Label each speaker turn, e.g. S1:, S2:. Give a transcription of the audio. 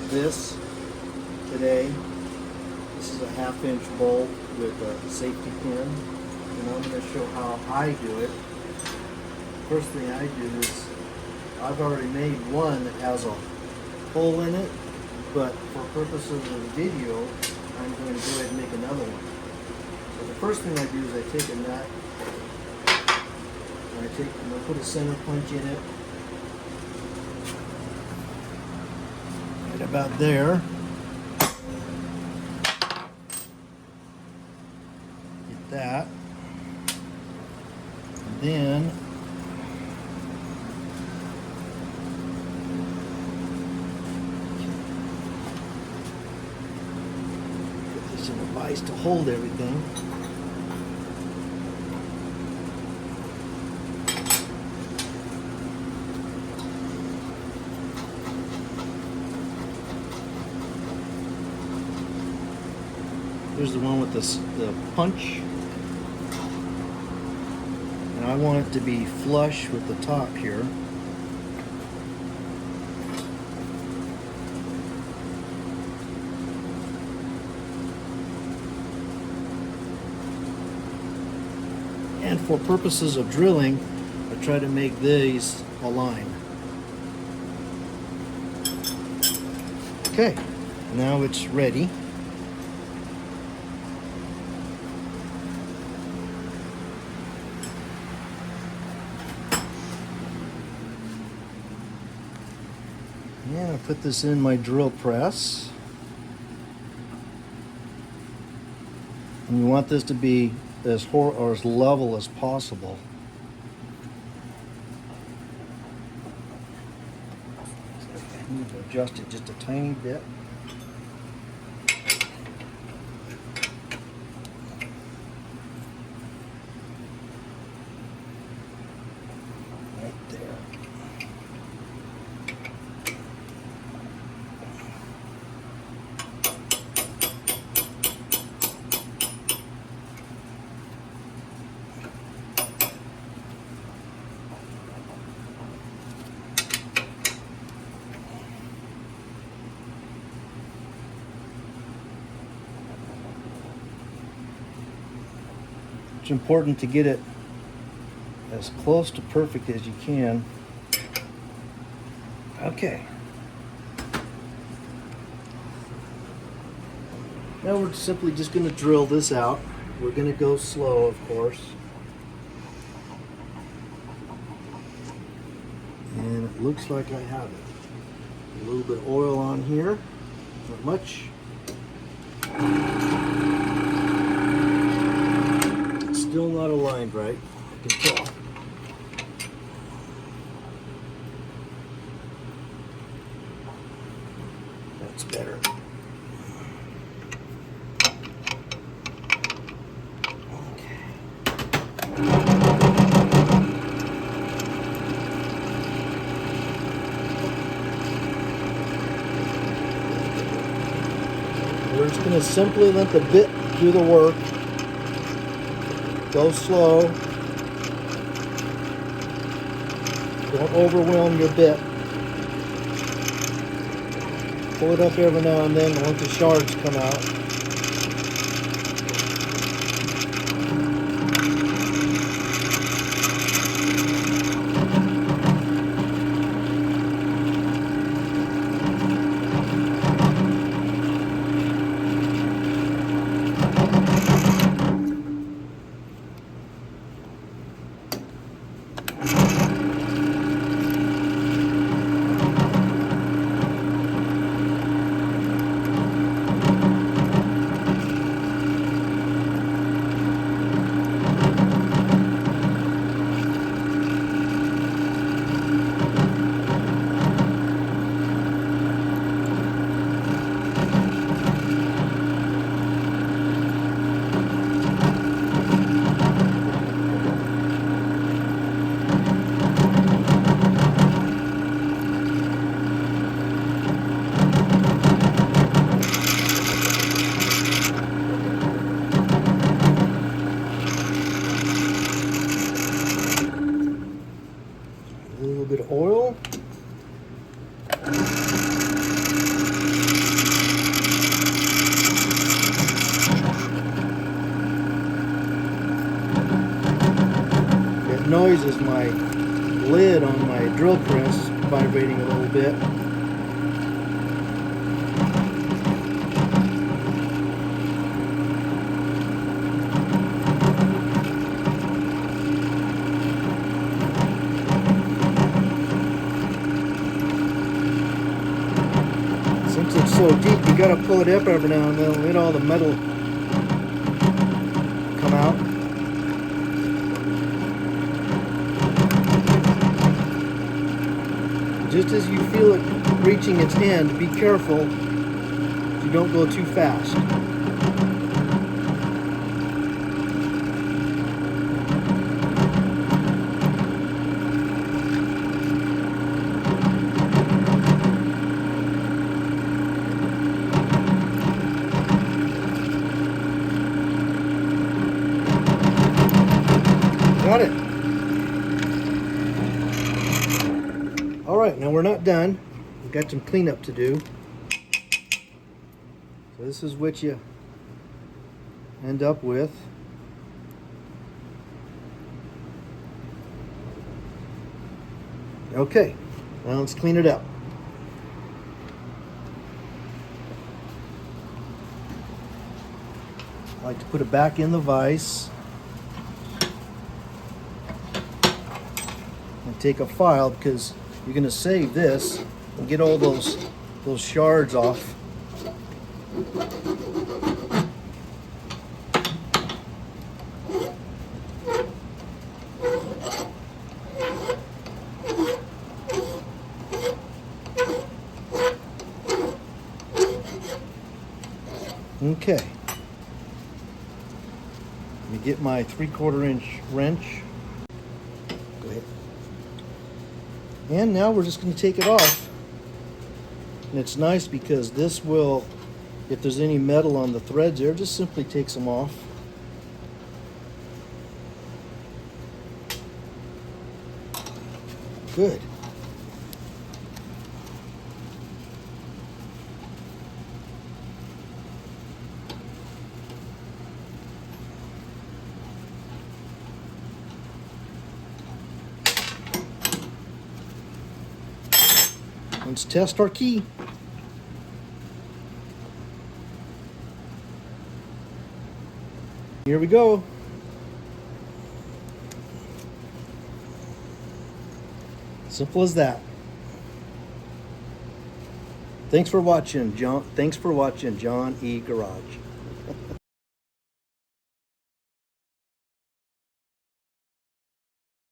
S1: this today. This is a 1/2 inch bolt with a safety pin, and I'm going to show how I do it. First thing I do is I've already made one that has a hole in it, but for purposes of the video, I'm going to go ahead and make another one. So the first thing I do is I take a nut and I'm going to put a center punch in it. Right about there. Get that. And then put this in a vise to hold everything. Here's the one with the punch. And I want it to be flush with the top here. And for purposes of drilling, I try to make these align. Okay, now it's ready. And I put this in my drill press. And you want this to be as level as possible. I need to adjust it just a tiny bit. Right there. It's important to get it as close to perfect as you can. Okay. Now we're simply just going to drill this out. We're going to go slow, of course. And it looks like I have it. A little bit of oil on here, not much. Still not aligned right, I can tell. That's better. Okay. We're just going to simply let the bit do the work. Go slow. Don't overwhelm your bit. Pull it up every now and then to let the shards come out. noise is my lid on my drill press vibrating a little bit. Since it's so deep, you gotta pull it up every now and then, let all the metal come out. Just as you feel it reaching its end, be careful you don't go too fast. Got it. All right, now we're not done. We've got some cleanup to do. So this is what you end up with. Okay, now let's clean it up. I like to put it back in the vise. And take a file because you're going to save this and get all those shards off. Okay. Let me get my 3/4 inch wrench. Go ahead. And now we're just going to take it off. And it's nice because this will, if there's any metal on the threads there, just simply takes them off. Good. Let's test our key. Here we go. Simple as that. Thanks for watching, John. Thanks for watching John E. Garage.